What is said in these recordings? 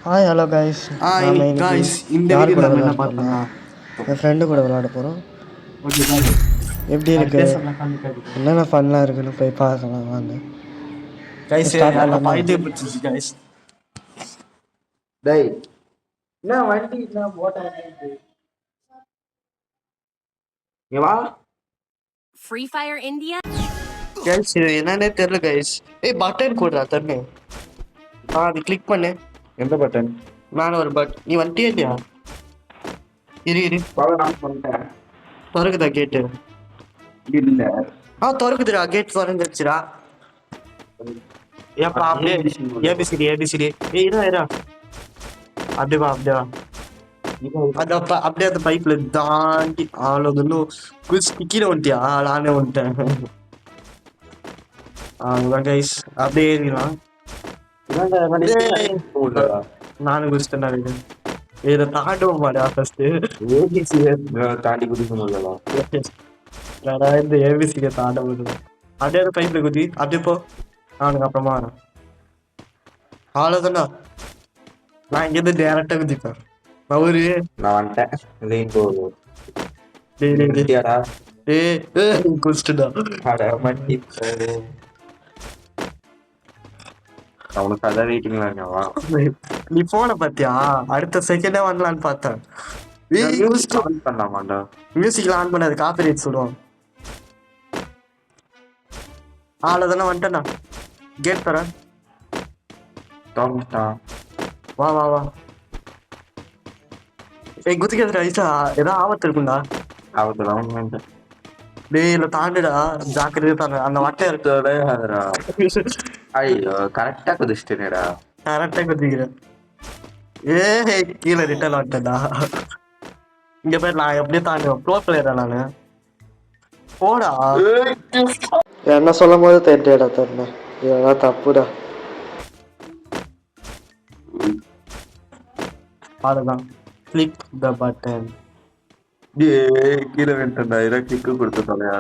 Hi hello guys. Hi நாம் இன்னைக்கு guys, இந்த யார் வீடியோ கூட நம்ம என்ன விளையாட போகிறோம்னா பார்த்தோம்னா என் ஃப்ரெண்டு கூட விளையாட போகிறோம். Okay bye. எப்படி அது இருக்கு, பேசலாம் காமிக்காதீங்க என்னென்ன ஃபன்லாம் இருக்குன்னு போய் பார்க்கலாம் வாங்க. கைஸ். ஸ்டார்ட் யாருக்கா பண்ணலாமா? பாயிண்டே பிடிச்சிச்சு கைஸ். டேய், என்ன வண்டி என்ன போட்டாங்க இங்க வா Free Fire India? கைஸ். இது என்னன்னே தெரியல கைஸ். ஏய் பட்டன் போடுறா தண்ணு. அது கிளிக் பண்ணு. எந்த பட்டன்? மேல ஒரு நீ வந்துட்டே இல்லையா? இரு நான் பண்ணிட்டேன். திறக்குதா கேட்டு? இல்ல. திறக்குதுடா, கேட் திறந்துருச்சுடா. ஏப்பா அப்படியே ஏபிசிடி. ஏய் இரா அப்படியே வா அப்படியே அந்த பைப்ல தாண்டி அவ்வளோ கீழே வந்துட்டியா? நானே வந்துட்டேன். அவ்வளோதான் கைஸ், அப்படியே ஏறிடலாம். நானும் குதிச்சிட்டேன். இதை தாண்டுவோம் மாடா ஃபர்ஸ்ட். தாண்டி குதிக்க முடியல. இந்த ஏபிசியை தாண்ட முடியல. அப்படியே அந்த பைப்ல குதி அப்படியே போ. நானுக்கு அப்புறமா வரேன். அவ்வளோதான்டா. நான் இங்கேருந்து டேரக்டா குதிப்பேன். நான் வந்துட்டேன். அவனுக்கு அதான் வெயிட்டிங்ல. நீ போன பாத்தியா? அடுத்த செகண்டே வரலான்னு பார்த்தேன். மியூசிக்ல ஆன் பண்ணாது, காப்பிரைட் சொல்லுவோம். அவ்வளோதானே வந்துட்டேண்ணா. கேட் தரேன். வா ஏய் குதிக்கிறதுடா ஐசா, ஏதோ ஆபத்து இருக்குண்டா. டேய் இல்ல தாண்டுடா, ஜாக்கிரதையா தாங்க. அந்த வட்டை இருக்கோட ஐயோ கரெக்டா குதிச்சிட்டேனேடா. கரெக்டா குதிக்கிறேன். கீழே ரிட்டர்ன் வந்துட்டேன்டா. இங்க பேர் நான் எப்படியே தாண்டுவேன். ப்ரோ பிளேயரா நானு. போடா. என்ன சொல்லும் போது தெரிஞ்சடா தருணே, இதெல்லாம் தப்புடா. அவ்வளோதான், கிளிக் த பட்டன். கீழே வந்துட்டா. இதை கிளிக் கொடுத்து தொலையா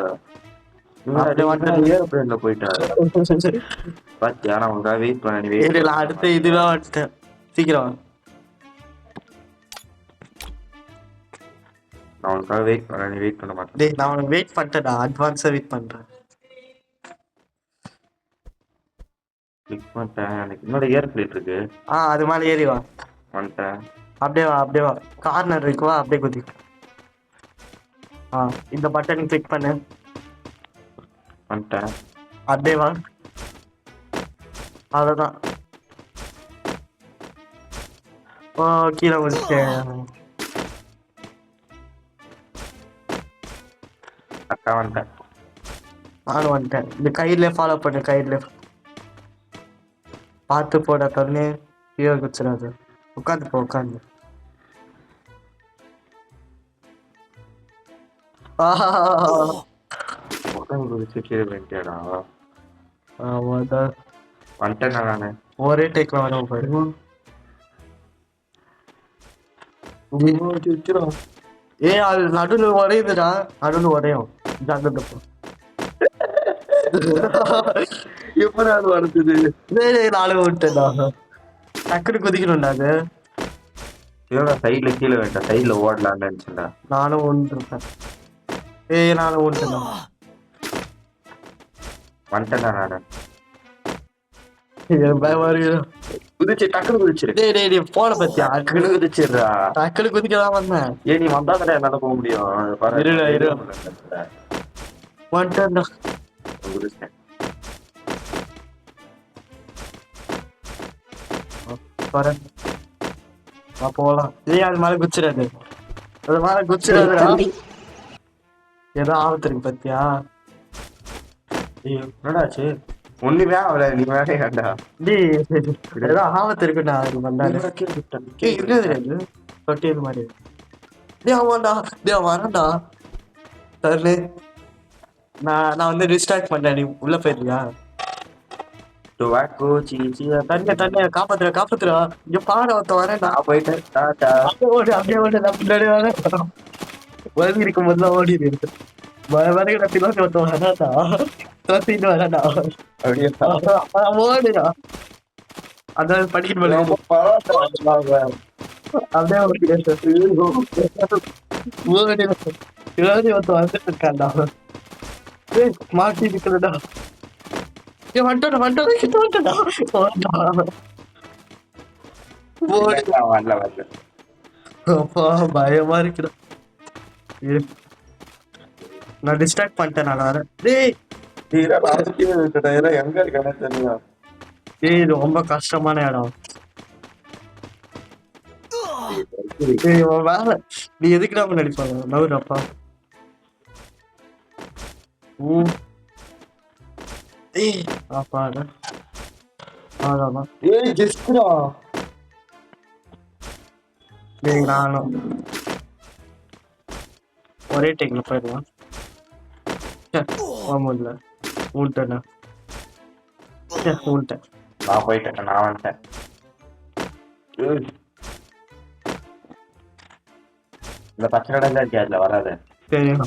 போயிட்டாரு. பாத்தியா நான் உங்க வெயிட் பண்ண. அடுத்த இதுதான் வந்துட்டேன். சீக்கிரம் நான் உனக்காக வெயிட் பண்ண. நீ வெயிட் பண்ண மாட்டேன். டேய் நான் உனக்கு வெயிட் பண்ணிட்டேன்டா. அட்வான்ஸா வெயிட் பண்றேன். கிளிக் பண்ணிட்டேன். எனக்கு இன்னொரு ஏர் பிளேட் இருக்கு. அது மேல ஏறி வா. வந்துட்டேன். அப்படியே வா. கார்னர் இருக்கு, வா அப்படியே குதி. இந்த பட்டன் கிளிக் பண்ணு. வந்துட்டேன். அப்படியே வா. அதான். கீழே வந்துட்டேன். வந்துட்டேன். நானும் வந்துட்டேன். இந்த கைட்ல ஃபாலோ பண்ணு. கைட்ல பார்த்து போட தண்ணி கீழே குச்சிடாது. உட்காந்து போ, உட்காந்து. ஒரே டேக்ல வரும் பாரு. அது நடுவுல உடையுதுடா. நடுவுல உடையும். ஜாக்கிரதை போ. எப்படி அது வருது? நானும் விட்டேன்டா. டக்குனு குதிக்கணும்டா. அது சைட்ல கீழே வேண்டாம். சைட்ல ஓடலான்னு நினைச்சேன்டா. நானும் ஒன்றுப்பேன். நானும் ஒன்றுடா. வந்துட்டேன்டா நானு. பயமா இருக்கு. குதிச்சு டக்குனு குதிச்சிரு. டேய் போன பத்தியா? டக்குனு குதிச்சிடுறா. டக்குனு குதிக்கலாம் வந்தேன். நீ வந்தாதான் என்னால போக முடியும். இரு வந்துட்டேன்டா. குதிச்சிட்டேன். போலாம். அது மேல குச்சிடாது. அது மேல குச்சிடாதுடா. ஏதோ ஆபத்து இருக்கு பத்தியா? என்னடாச்சு? ஒண்ணுமே ஆகல. நீ வேற ஏன்டா? ஏதோ ஆபத்து இருக்குடா. அது வந்தாரு. தொட்டியது மாதிரி. ஆமாண்டா. வரேன்டா. சரி நான் வந்து ரிஸ்டார்ட் பண்றேன். நீ உள்ள போயிருக்கியா? தண்ணிய காப்பாத்துறா. இங்க பாட ஒருத்த வரேன்டா. போயிட்டேன். அப்படியே பின்னாடி வரேன். வலி இருக்கும் போதுதான் ஓடிடு. வரைகிற பின்னாடி ஒருத்த வராடா. தோத்திட்டு வரடா. அப்படியே ஓடுடா. அதான் படிக்கிட்டு போல அப்படியே வந்துட்டு இருக்காண்டா மாட்டி இருக்கிறடா பயமா இருக்குடா நான் டிஸ்ட்ராக்ட் பண்ணிட்டேன் நான் டேய் எங்க இருக்கானே தெரியல. டேய் இது ரொம்ப கஷ்டமான இடம் டேய் உன் வேலை நீ எதுக்குடா நடிப்பாங்க நவுறப்பா ஏய் பாப்பாடா அதான் ஏய் ஜெஸ்ட்ரா டேய் நானும் ஒரே டேக்ல போயிடலாம் ஆமாம்ல ஊன்ட்டேண்ணா ஊன்ட்டேன் நான் போயிட்டேன், நான் வந்துட்டேன். இந்த பச்சை கடை இருக்கே அதுல வராது. தெரியும்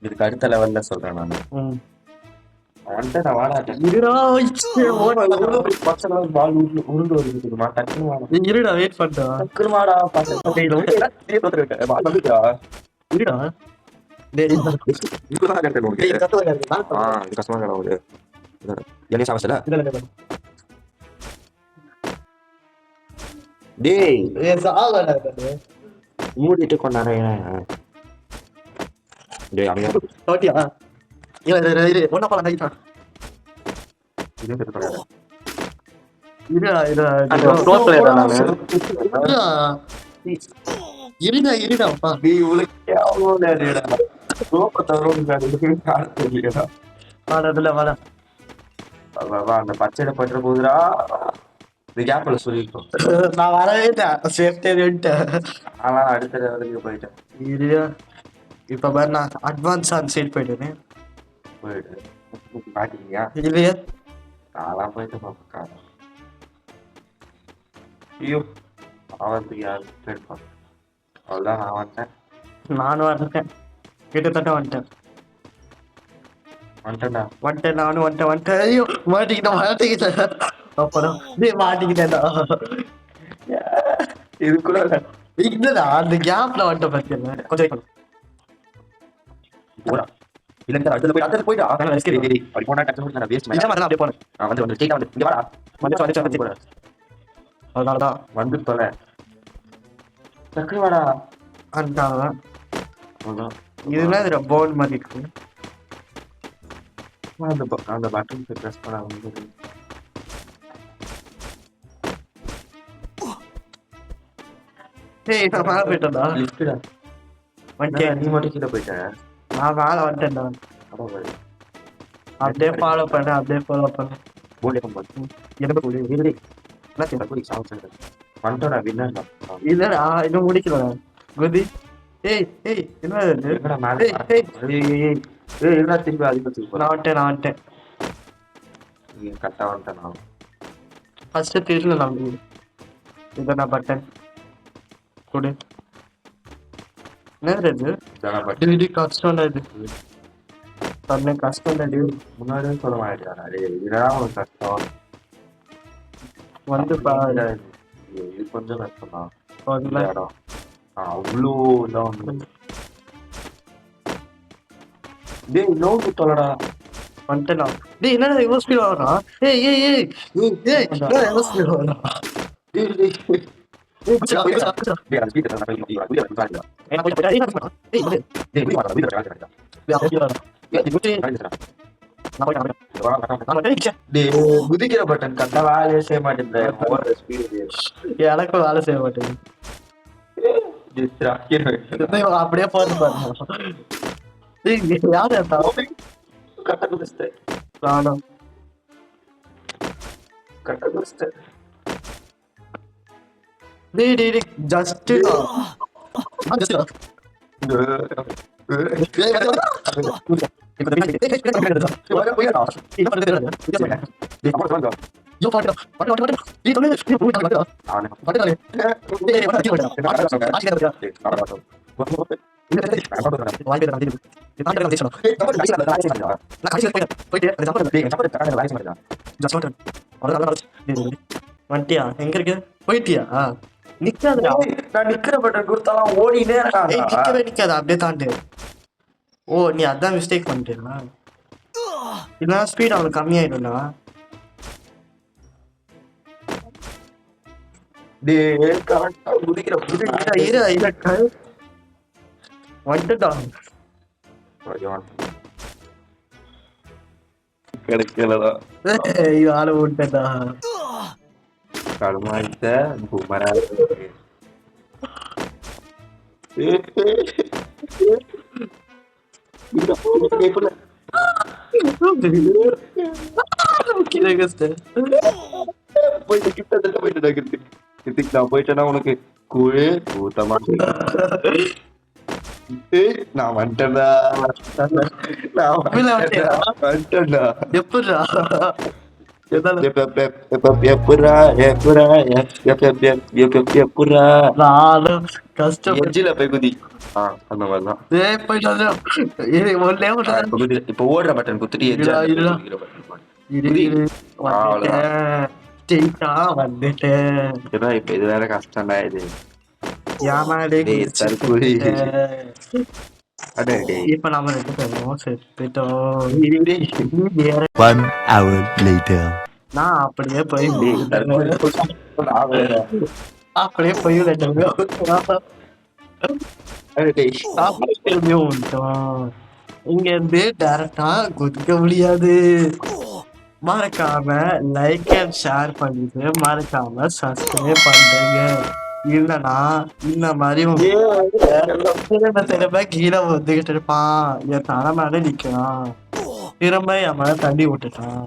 இதுக்கு அடுத்த லெவல்ல சொல்றேன் நான். ம் வந்துட்டேன், நான் வாடாட்டேன். இருடா பச்சை கலர் பால் உருண்டு வருதுமா, டக்குனு வாடா. இருடா வெயிட் பண்ணிட்டா டக்குனு வாடா, பால் வந்துட்டா. இருடா டேய் இதுக்குதான் கேட்டேன் உனக்கு. இது கஷ்டமா கடை ஒரு என்ன சாவசல டேய் மூடிட்டு கொண்டாரே. டேய் அவங்க ஓட்டியா இரு ஒண்ணா போலாம் ரைட்டா இது தெரியாது. இருடாப்பா டேய் உலகே அவ்வளோடா. தெரியலடா. அதுல வர அந்த பச்சையில பற்ற போதுடா. இந்த கேப்ல சொல்லிருக்கோம். நான் வரவே சேஃப்டி ஆனா அடுத்த லெவலுக்கு போயிட்டேன். இருடா இப்ப பாரு நான் அட்வான்ஸ் ஆன் சைட் போயிட்டேன் போயிட்டு பாத்தீங்களா? இல்லையா நான்லாம் போயிட்டு பார்ப்பேன். ஐயோ அவனுக்கு யாரு கேட்பான். அவ்வளோதான், நான் வந்துட்டேன். நானும் வந்துட்டேன், கிட்டத்தட்ட வந்துட்டேன் நானும் வந்துட்டேன். ஐயோ மாட்டிக்கிட்டேன் அப்புறம் மாட்டிக்கிட்டேன்டா. இதுக்குள்ள இல்லடா அந்த கேப்ல வந்துட்டேன் பத்தியா கொஞ்சம் போடா. இல்ல இந்த அடுத்த போய் அடுத்த போய்டா. அப்படி போனா டக்கு நான் வேஸ்ட் பண்ணேன். அப்படியே போனேன் நான் வந்து ஸ்ட்ரைட்டா வந்து இங்க வாடா. அதனாலதான் வந்து தொலை டக்கு வாடா. அதான் இதுனா இதுல போன் மாதிரி இருக்கு. அந்த பட்டன் பிரஸ் பண்ண வந்து ஏய் நான் மேல போயிட்டேன்டா. லிஃப்ட்டா வந்துட்டேன். நீ மட்டும் கீழே போயிட்ட. நான் மேல வந்துட்டேன்டா. அப்படியே ஃபாலோ பண்ணேன் போல்டே கம்பன் எனக்கு போடு இல்ல என்ன போய் சாவுச்சேன். வந்துட்டா வின்னர் தான். இல்லடா இன்னும் முடிக்கல குதி. ஏய் என்ன இது? என்னடா மேல ஏய் என்னடா திருப்பி அதிகத்துக்கு நான் வந்துட்டேன் நீ கரெக்டா வந்துட்டேன். நான் ஃபர்ஸ்ட் தெரியல நம்ம இதான் பட்டன் கொடு. என்ன இது? இதான் பட்டன். டிடி கஷ்டம்டா இது. தன்னை கஷ்டம்டா டி. முன்னாடியே சொல்ல மாட்டேடா. இதெல்லாம் ஒரு கஷ்டம் வந்து பாரு. இது கொஞ்சம் கஷ்டம் தான். வரல இடம் அவ்வளோ இதான் வந்து டேய் நோக்கு தொலைடா. வந்துட்டேன்டா. டேய் என்னடா இவ்வளவு ஸ்பீட் வரா? ஏய் என்னடா இவ்வளவு ஸ்பீட் வரா? குதிக்கிற பட்டன் கரெக்டா வேலையே செய்ய மாட்டேன். எனக்கு வேலை செய்ய மாட்டேங்குது. அப்படியே போறது பாருங்க. யாரு கரெக்டா குதிச்சிட்டேன். நானும் கரெக்டா குதிச்சிட்டேன். டேய் ஜஸ்ட் வாய்ப்பே இல்லை. இது தாண்டி ஜெயிச்சோம். நான் கடைசியில் போயிட்டு அந்த ஜம்பர் ஜஸ்ட் வந்துட்டியா? எங்க இருக்கு? போயிட்டியா? நிக்காதடா. நான் நிக்கிற பட்டன் கொடுத்தாலும் ஓடினே நிக்கவே நிக்காத, அப்படியே தாண்டு. ஓ, நீ அதான் மிஸ்டேக் பண்ணிட்டீங்களா? இல்லைன்னா ஸ்பீட் அவனுக்கு கம்மியாயிடும்டா. வந்துட்டா கிடைக்கலடா. இது ஆள விட்டா. கடுமாயிட்ட பூமரா போயிட்டு கிட்டத்தட்ட போயிட்டு நான் போயிட்டேன்னா உனக்கு கூழு ஊத்தமா நான் வந்துட்டேன்டா. வந்துட்டேன்டா. எப்படா நானும் கஷ்டப்பட்டு போய் குதி. அந்த மாதிரிதான் இப்ப ஓடுற பட்டன் குத்துட்டு வந்துட்டேன். இப்ப இது வேற கஷ்டம்டா. இது இப்ப நாம ரெண்டு பேரும் செத்துட்டோம். நான் அப்படியே போய் அப்படியே போய் திரும்பியும் வந்துட்டோம். இங்க இருந்து டைரக்டா குதிக்க முடியாது. மறக்காம லைக் அண்ட் ஷேர் பண்ணிட்டு மறக்காம சப்ஸ்கிரைப் பண்ணுங்க. இல்லனா இந்த மாதிரி திரும்ப கீழே வந்துகிட்டு இருப்பான். என் தலை மேல நிக்கிறான். திரும்ப என் மேல தண்ணி விட்டுட்டான்.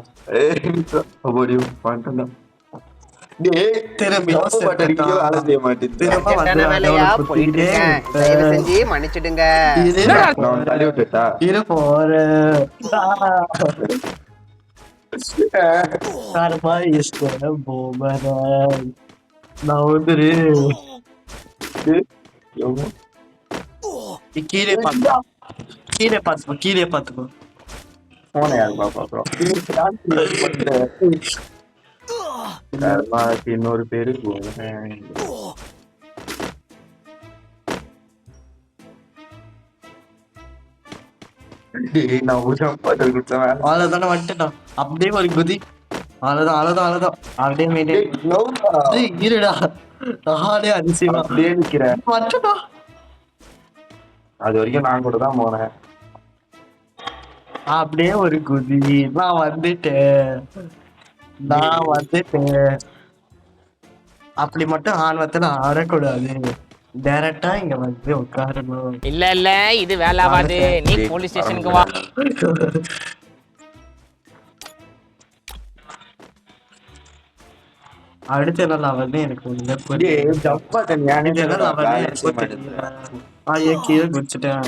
மன்னிச்சிடுங்க. கீழே பாத்துக்கோ. இன்னொரு பேரு அவ்வளவுதானே வந்துட்டான். அப்படியே ஒரு குதி. அவ்வளவுதான் அப்படியே இருடா. ஆளே அதிசயமா அப்படியே நிக்கிறேன். வந்துட்டா. அது வரைக்கும் நான் கூட தான் போனேன். அப்படியே ஒரு குதி. நான் வந்துட்டேன். அப்படி மட்டும் ஆர்வத்துல ஆடக்கூடாது. டைரக்டா இங்க வந்து உட்காரணும். இல்ல இது வேலாவாது. நீ போலீஸ் ஸ்டேஷனுக்கு வா. அடுத்து என்ன லெவல்னு எனக்கு ஒண்ணுமே புரியல. கீழே குடிச்சிட்டேன்.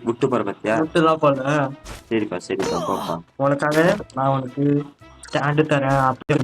விட்டு போற பத்தியா விட்டுதான் போல. சரிப்பா சரிப்பா. உனக்காக நான் உனக்கு ஸ்டாண்டு தரேன். அப்படியே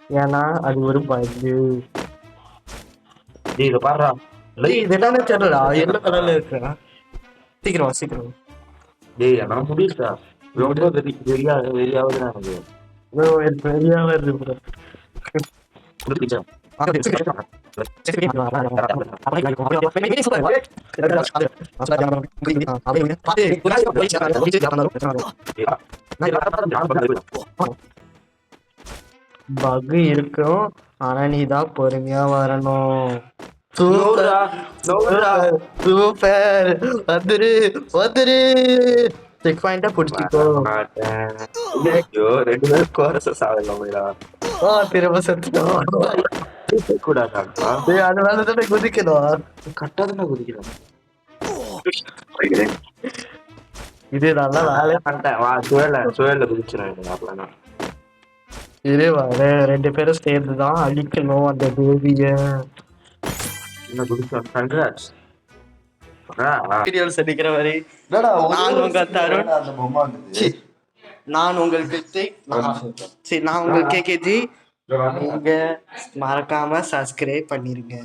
ஏன்னா அது ஒரு பகு. இத பாருடா. இது என்னன்னு தெரியலடா. எல்லோ கலர்ல இருக்குடா. சீக்கிரம் டேய் நான் முடிச்சா ரொம்ப வெறியாவது எனக்கு. பெரியாவே இருக்கு. பகு இருக்கும். ஆனா நீதான் பொறுமையா வரணும். சூப்பர். வந்துரு. செக் பாயிண்டா புடிச்சுக்கோ. ரெண்டு பேரும் கோரஸ் ஆகலாமேடா. திரும்ப செத்துட்டோம். அதனாலதானே குதிக்கணும். கட்டாதானே குதிக்கிறோம். இது நல்லா வேலையா பண்ணிட்டேன். வா சுழல குதிச்சிடும். இதே வர 2 பேரும் சேர்ந்துதான் அழிக்கணும் அந்த பேபிய. என்ன குடிச்சா கங்க்ராட்ஸ் வீடியோஸ் எடுக்கிற வரை என்னடா நான் உங்க தருண். அந்த பொம்மை வந்தது. நான் உங்களுக்கு நான் உங்கள் கேகேஜி. நீங்க மறக்காம சப்ஸ்கிரைப் பண்ணிருங்க.